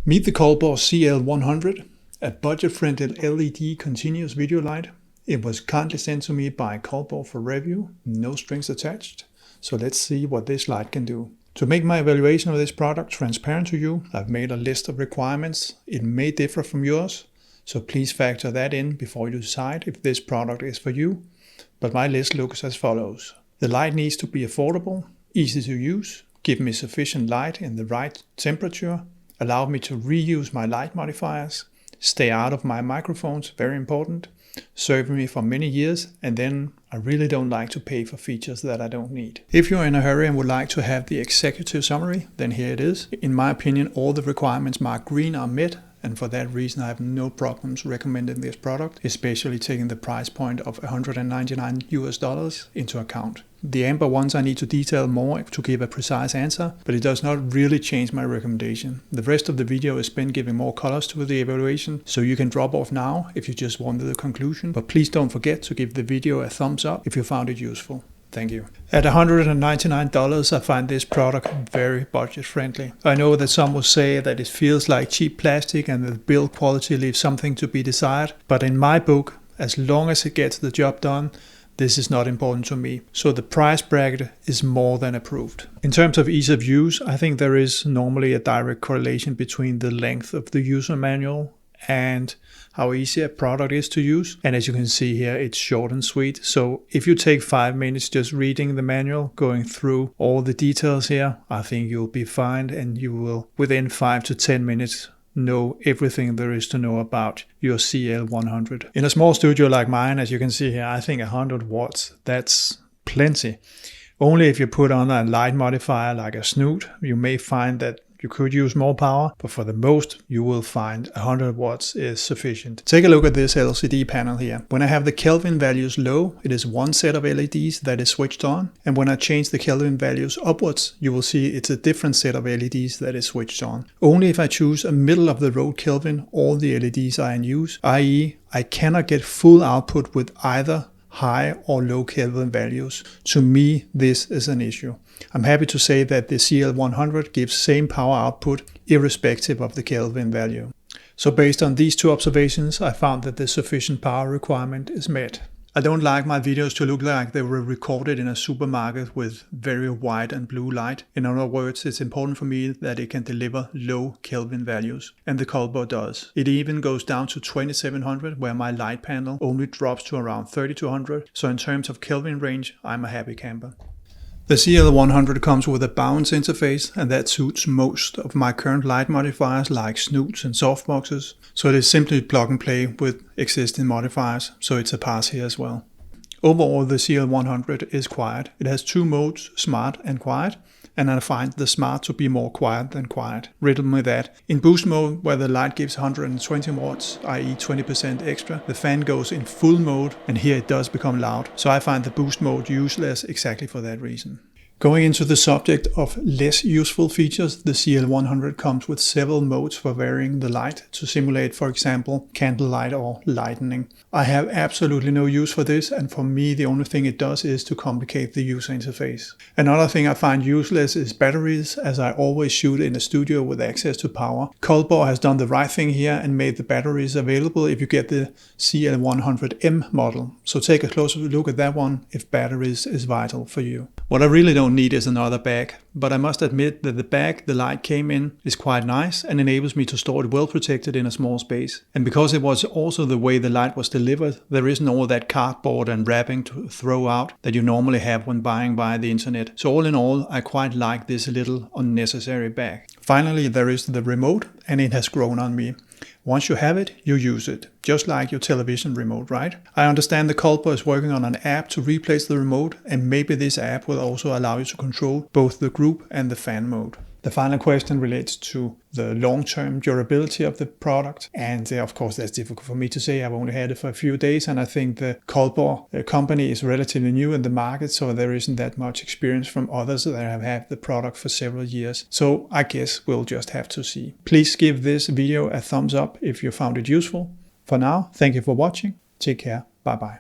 Meet the COLBOR CL100, a budget-friendly LED continuous video light. It was kindly sent to me by COLBOR for review, no strings attached. So let's see what this light can do. To make my evaluation of this product transparent to you, I've made a list of requirements. It may differ from yours, so please factor that in before you decide if this product is for you. But my list looks as follows. The light needs to be affordable, easy to use, give me sufficient light in the right temperature, allow me to reuse my light modifiers, stay out of my microphones, very important, serve me for many years, and then I really don't like to pay for features that I don't need. If you're in a hurry and would like to have the executive summary, then here it is. In my opinion, all the requirements marked green are met, and for that reason I have no problems recommending this product, especially taking the price point of $199 into account. The amber ones I need to detail more to give a precise answer, but it does not really change my recommendation. The rest of the video is spent giving more colors to the evaluation, so you can drop off now if you just wanted the conclusion, but please don't forget to give the video a thumbs up if you found it useful. Thank you. At $199, I find this product very budget friendly. I know that some will say that it feels like cheap plastic and the build quality leaves something to be desired, but in my book, as long as it gets the job done, this is not important to me. So the price bracket is more than approved. In terms of ease of use, I think there is normally a direct correlation between the length of the user manual and how easy a product is to use. And as you can see here, it's short and sweet. So if you take 5 minutes just reading the manual, going through all the details here, I think you'll be fine, and you will within 5 to 10 minutes know everything there is to know about your CL100. In a small studio like mine, as you can see here, I think 100 watts, that's plenty. Only if you put on a light modifier like a snoot, you may find that you could use more power, but for the most, you will find 100 watts is sufficient. Take a look at this LCD panel here. When I have the Kelvin values low, it is one set of LEDs that is switched on. And when I change the Kelvin values upwards, you will see it's a different set of LEDs that is switched on. Only if I choose a middle of the road Kelvin, all the LEDs are in use, i.e. I cannot get full output with either high or low Kelvin values. To me, this is an issue. I'm happy to say that the CL100 gives same power output irrespective of the Kelvin value. So based on these two observations, I found that the sufficient power requirement is met. I don't like my videos to look like they were recorded in a supermarket with very white and blue light. In other words, it's important for me that it can deliver low Kelvin values. And the COLBOR does. It even goes down to 2700, where my light panel only drops to around 3200. So in terms of Kelvin range, I'm a happy camper. The CL100 comes with a bounce interface, and that suits most of my current light modifiers like snoots and softboxes. So it is simply plug and play with existing modifiers, so it's a pass here as well. Overall, the CL100 is quiet. It has two modes, smart and quiet, and I find the smart to be more quiet than quiet. Riddle me that. In boost mode, where the light gives 120 watts, i.e. 20% extra, the fan goes in full mode, and here it does become loud. So I find the boost mode useless exactly for that reason. Going into the subject of less useful features, the CL100 comes with several modes for varying the light to simulate, for example, candlelight or lightning. I have absolutely no use for this, and for me the only thing it does is to complicate the user interface. Another thing I find useless is batteries, as I always shoot in a studio with access to power. COLBOR has done the right thing here and made the batteries available if you get the CL100M model. So take a closer look at that one if batteries is vital for you. What I really don't need is another bag, but I must admit that the bag the light came in is quite nice and enables me to store it well protected in a small space. And because it was also the way the light was delivered, there isn't all that cardboard and wrapping to throw out that you normally have when buying via the internet. So all in all, I quite like this little unnecessary bag. Finally, there is the remote, and it has grown on me. Once you have it, you use it, just like your television remote, right? I understand the COLBOR is working on an app to replace the remote, and maybe this app will also allow you to control both the group and the fan mode. The final question relates to the long-term durability of the product, and of course that's difficult for me to say. I've only had it for a few days, and I think the COLBOR company is relatively new in the market, so there isn't that much experience from others that have had the product for several years. So I guess we'll just have to see. Please give this video a thumbs up if you found it useful. For now, thank you for watching. Take care. Bye bye.